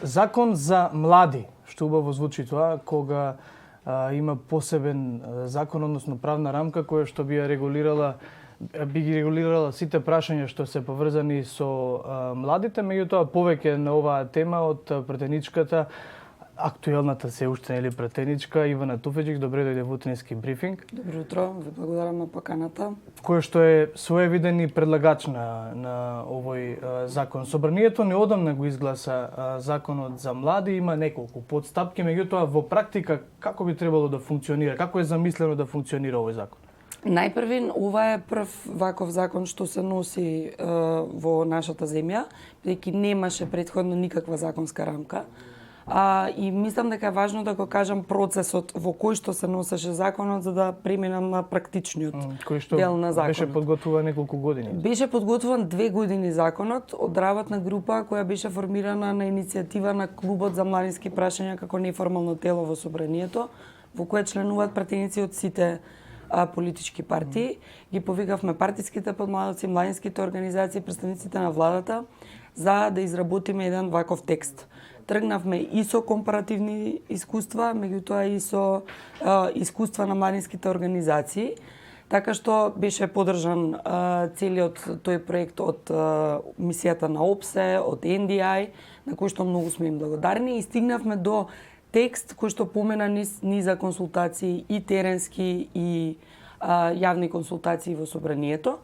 Закон за млади, што убаво звучи тоа, кога има посебен закон, односно правна рамка која што би ги регулирала сите прашања што се поврзани со младите, меѓутоа повеќе на оваа тема од претеничката, актуелната се уште нели претеничка Ивана Туфеџик. Добре дојде во утрениски брифинг. Добро утро, ви благодарам на поканата. Кој што е своевиден и предлагач на овој закон. Собранието неодамна го изгласа законот за млади, има неколку подстапки, меѓутоа во практика како би требало да функционира, како е замислено да функционира овој закон? Најпрвин, ова е прв ваков закон што се носи во нашата земја, бидејќи немаше претходно никаква законска рамка. И мислам дека е важно да го кажам процесот во кој што се носеше законот за да преминам на практичниот дел на законот. Беше подготвуван неколку години. Беше подготвуван 2 години законот од работна група која беше формирана на иницијатива на Клубот за младински прашања како неформално тело во собранието, во кое членуваат пратеници од сите политички партии. Ги повикавме партиските подмладоци, младинските организации, представниците на владата за да изработиме еден ваков текст. Тргнавме и со компаративни искуства, меѓутоа и со искуства на младинските организации, така што беше подржан целиот тој проект од мисијата на ОПСЕ, од NDI, на кој што многу сме им благодарни, и стигнавме до текст кој што помена низа консултации и теренски и јавни консултации во собранието.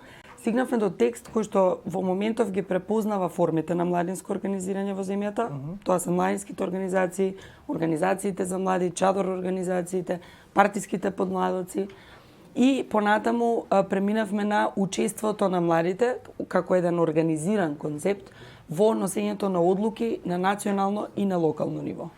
Стигнавме до текст кој што во моментов ги препознава формите на младинско организирање во земјата. Тоа се младинските организации, организациите за млади, чадор организациите, партиските подмладоци. И понатаму преминавме на учеството на младите како еден организиран концепт во носењето на одлуки на национално и на локално ниво.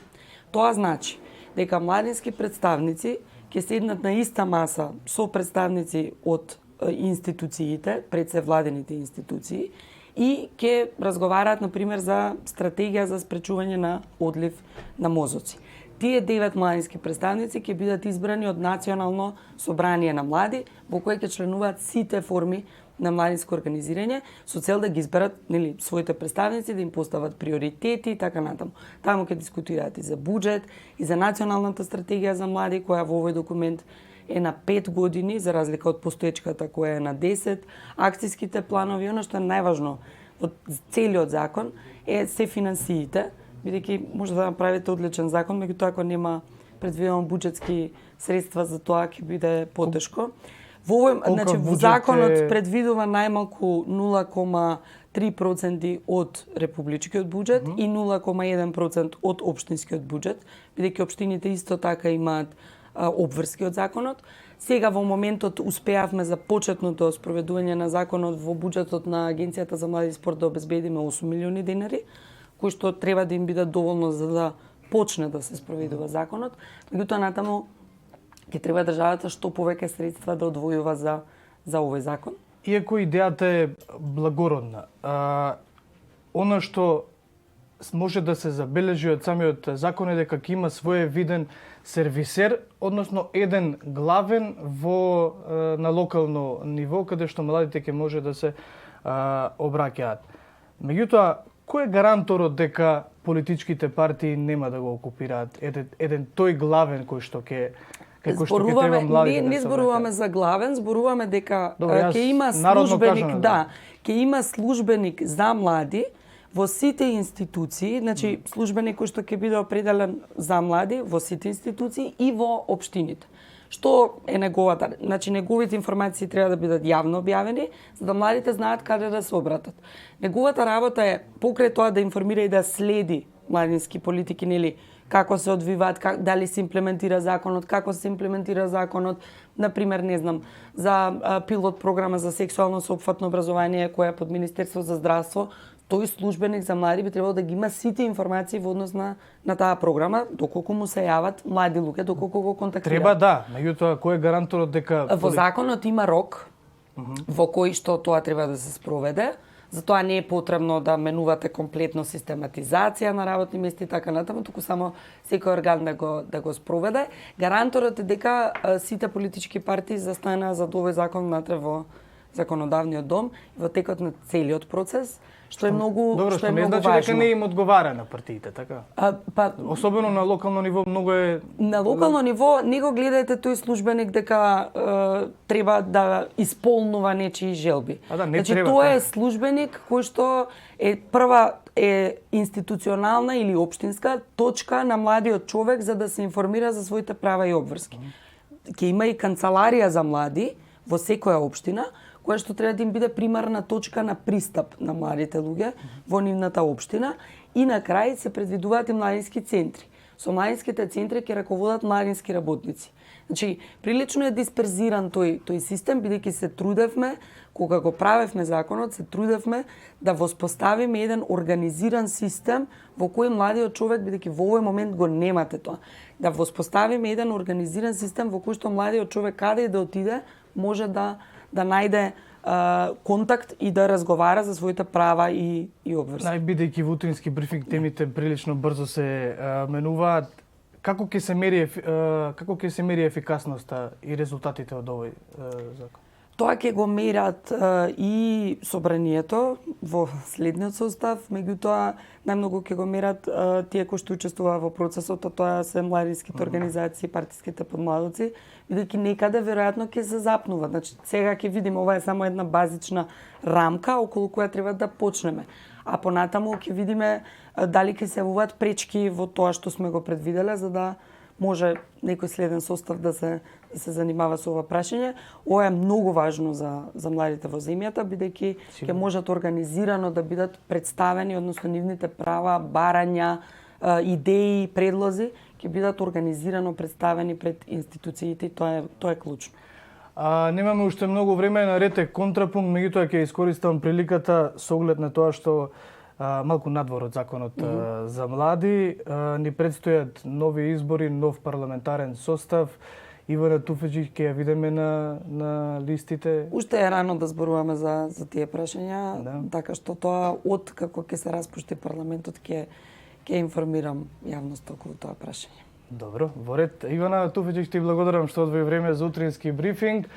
Тоа значи дека младински представници ќе седнат на иста маса со представници од институциите, пред се владените институции, и ќе разговараат, например, за стратегија за спречување на одлив на мозоци. Тие 9 младински представници ќе бидат избрани од Национално собрание на млади, во кое ќе членуваат сите форми на младинско организирање, со цел да ги изберат своите представници, да им постават приоритети и така натаму. Таму ќе дискутираат и за буџет, и за националната стратегија за млади, која во овој документ е на 5 години, за разлика од постоечката која е на 10, акцијските планови. Оно што е најважно во целиот закон е се финансиите, бидејќи може да направите одличен закон, меѓутоа ако нема предвидено буџетски средства за тоа ќе биде потешко. Во законот предвидува најмалку 0,3% од републичкиот буџет и 0,1% од општинскиот буџет, бидејќи општините исто така имаат обврски од законот. Сега во моментот успеавме за почетното спроведување на законот во буџетот на Агенцијата за млади и спорт да обезбедиме 8 милиони денари, кои што треба да им бидат доволно за да почне да се спроведува законот. Меѓутоа натаму ќе треба државата што повеќе средства да одвојува за овој закон. Иако идејата е благородна, она што може да се забележи од самиот закон е дека ќе има своевиден сервисер, односно еден главен на локално ниво, каде што младите ќе може да се обраќаат. Меѓутоа, кој е гаранторот дека политичките партии нема да го окупираат еден тој главен кој што ќе треба младите да се не зборуваме за главен, зборуваме дека ќе има службеник за млади во сите институции, значи службеник кој што ќе биде определен за млади во сите институции и во општините. Што е неговата? Значи неговите информации треба да бидат јавно објавени, за да младите знаат каде да се обратат. Неговата работа е покрај тоа да информира и да следи младински политики, нели, како се одвиваат, дали се имплементира законот, како се имплементира законот, например, не знам, за пилот програма за сексуално соопфатно образование која е под Министерство за здравство. Тој службеник за млади би требало да ги има сите информации во однос на таа програма, доколку му се јават млади луѓе, доколку го контактираат. Треба меѓутоа кој е гаранторот дека во законот има рок во кој што тоа треба да се спроведе. Затоа не е потребно да менувате комплетно систематизација на работни места и така натаму, туку само секој орган да го спроведе. Гаранторот е дека сите политички партии застанаа за овој закон внатре во законодавниот дом и во текот на целиот процес, што е многу Добро, што е што не многу значи важно. дека не им одговара на партиите, така? Па Особено на локално ниво многу е на локално ниво не го гледајте тој службеник дека треба да исполнува нечии желби. А да, не значи треба, тоа е така. службеник кој што е прва е институционална или општинска точка на младиот човек за да се информира за своите права и обврски. Ќе има и канцеларија за млади во секоја општина, која што треба да им биде примарна точка на пристап на младите луѓе во нивната општина и на крај се предвидуваат и младински центри. Со младинските центри ќе раководат младински работници. Значи, прилично е дисперзиран тој систем, бидејќи се трудевме, кога го правевме законот, се трудевме да воспоставиме еден организиран систем во кој младиот човек, бидејќи во овој момент го немате тоа, да воспоставиме еден организиран систем во кој што младиот човек каде и да отиде, може да најде контакт и да разговара за своите права и обврски. Најбидејќи во утрински брифинг темите прилично брзо се менуваат, како ќе се мери ефикасноста и резултатите од овој закон? Тоа ќе го мерат и собранието во следниот состав, меѓутоа најмногу ќе го мерат тие кои што учествуваат во процесот, а тоа се младинските организации, партиските подмладоци, бидејќи некаде веројатно ќе се запнува. Значи сега ќе видиме, ова е само една базична рамка околу која треба да почнеме. А понатаму ќе видиме дали ќе се јавуваат пречки во тоа што сме го предвиделе за да може некој следен состав да се занимава со ова прашање. Ова е многу важно за младите во земјата, бидејќи ќе можат организирано да бидат представени, односно нивните права, барања, идеи, предлози, ќе бидат организирано представени пред институциите и тоа е клучно. Немаме уште многу време, наред е контрапункт, меѓутоа ќе искористам приликата со оглед на тоа што малку надвор од законот за млади. Ни предстојат нови избори, нов парламентарен состав. Ивана Туфеџи ќе ја видиме на листите. Уште е рано да зборуваме за тие прашања, Да. така што тоа од како ќе се распушти парламентот ќе информирам јавноста околу тоа прашање. Добро, во ред. Ивана Туфеџи, ти благодарам што одвои време за утрински брифинг.